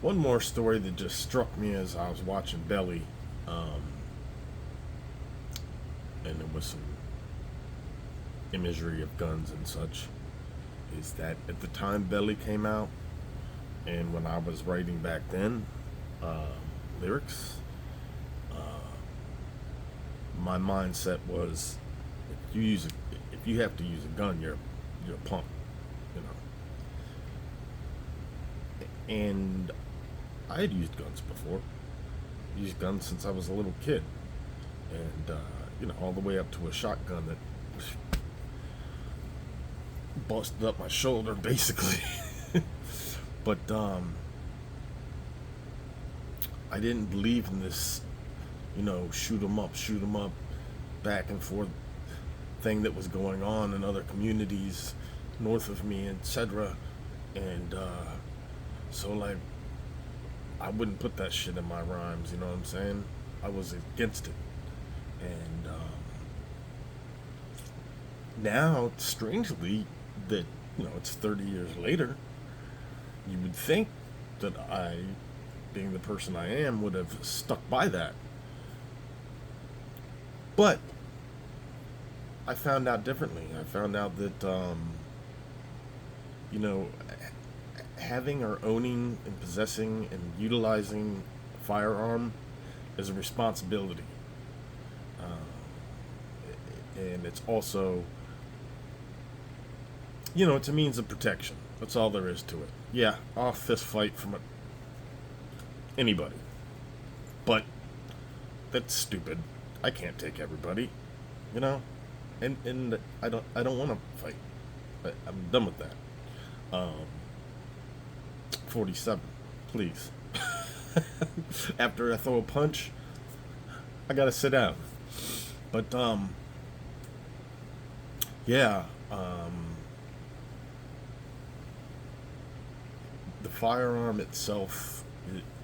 One more story that just struck me as I was watching Belly, um, and there was some imagery of guns and such, is that at the time Belly came out, and when I was writing back then, um, lyrics, my mindset was if you have to use a gun, you're a punk, you know. And I had used guns before. Used guns since I was a little kid, and all the way up to a shotgun that busted up my shoulder, basically. But I didn't believe in this, shoot 'em up, back and forth thing that was going on in other communities north of me, etc. And so, like, I wouldn't put that shit in my rhymes. You know what I'm saying? I was against it, and now, strangely, that it's 30 years later, you would think that I, being the person I am, would have stuck by that. But I found out differently. I found out that, you know, having or owning and possessing and utilizing a firearm is a responsibility. And it's also, it's a means of protection. That's all there is to it. Yeah, I'll fist fight from anybody. But that's stupid. I can't take everybody, you know? And I don't want to fight. I'm done with that. Um, 47, please. After I throw a punch, I gotta sit down. But yeah, the firearm itself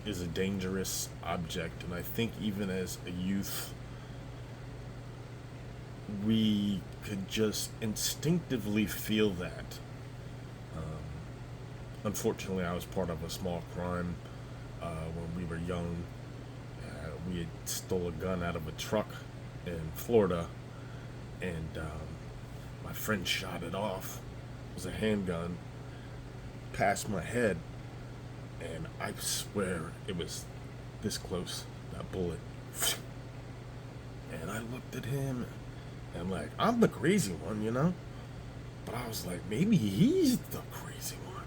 is a dangerous object, and I think even as a youth, we could just instinctively feel that. Um, Unfortunately, I was part of a small crime when we were young. We had stole a gun out of a truck in Florida, and my friend shot it off. It was a handgun past my head, and I swear it was this close, that bullet. And I looked at him, and I'm like, I'm the crazy one, you know? But I was like, maybe he's the crazy one.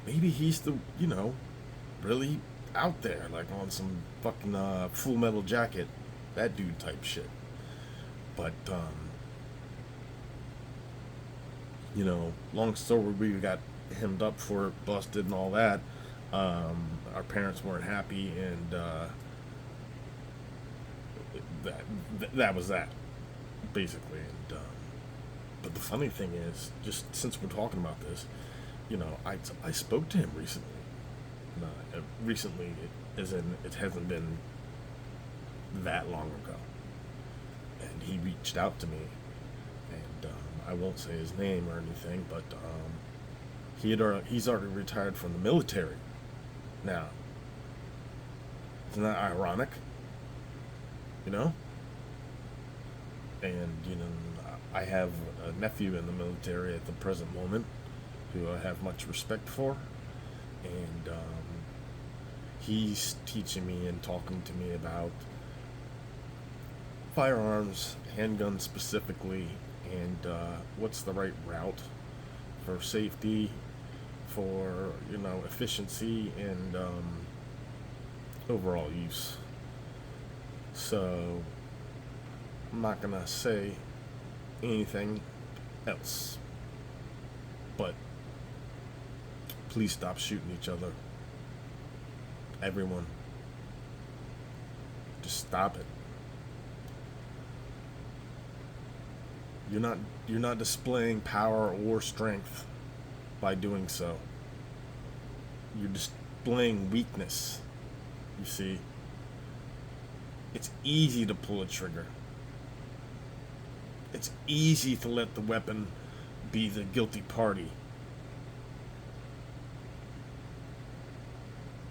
Maybe he's the, really out there, like on some fucking Full Metal Jacket, that dude type shit. But, long story, we got hemmed up for it, busted and all that. Our parents weren't happy, and that was that, basically. And but the funny thing is, just since we're talking about this, I spoke to him recently. Recently, as in it hasn't been that long ago, and he reached out to me, and I won't say his name or anything, but he's already retired from the military. Now, isn't that ironic? You know, and I have a nephew in the military at the present moment, who I have much respect for, and he's teaching me and talking to me about firearms, handguns specifically, and what's the right route for safety, for efficiency, and overall use. So I'm not gonna say anything else, but please stop shooting each other. Everyone, just stop it. You're not displaying power or strength by doing so. You're displaying weakness. You see, it's easy to pull a trigger. It's easy to let the weapon be the guilty party.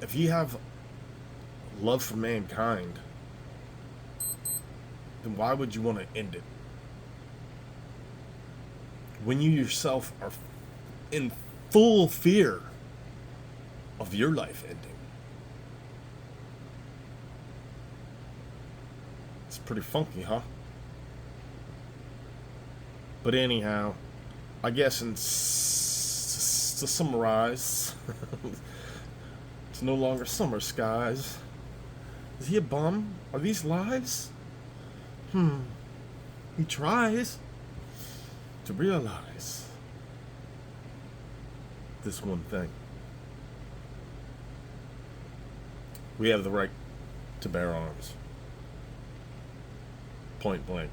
if you have love for mankind, then why would you want to end it? When you yourself are in full fear of your life ending. It's pretty funky, huh? But anyhow, I guess to summarize, it's no longer summer skies. Is he a bum? Are these lies? He tries to realize this one thing. We have the right to bear arms. Point blank.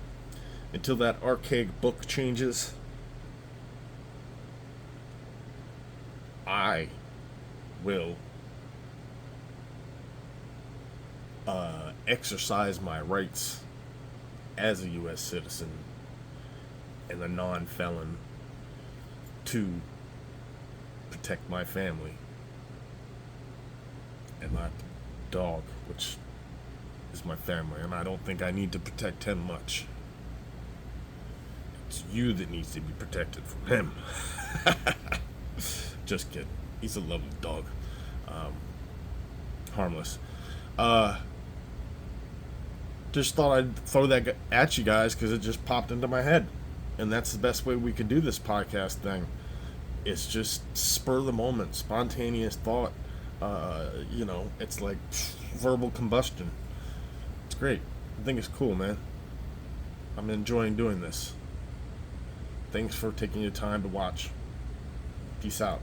Until that archaic book changes, I will exercise my rights as a U.S. citizen and a non-felon to protect my family and my dog, which is my family, and I don't think I need to protect him much. It's you that needs to be protected from him. Just kidding. He's a lovely dog. Harmless. Just thought I'd throw that at you guys because it just popped into my head. And that's the best way we can do this podcast thing. It's just spur of the moment, spontaneous thought. It's like verbal combustion. It's great. I think it's cool, man. I'm enjoying doing this. Thanks for taking your time to watch. Peace out.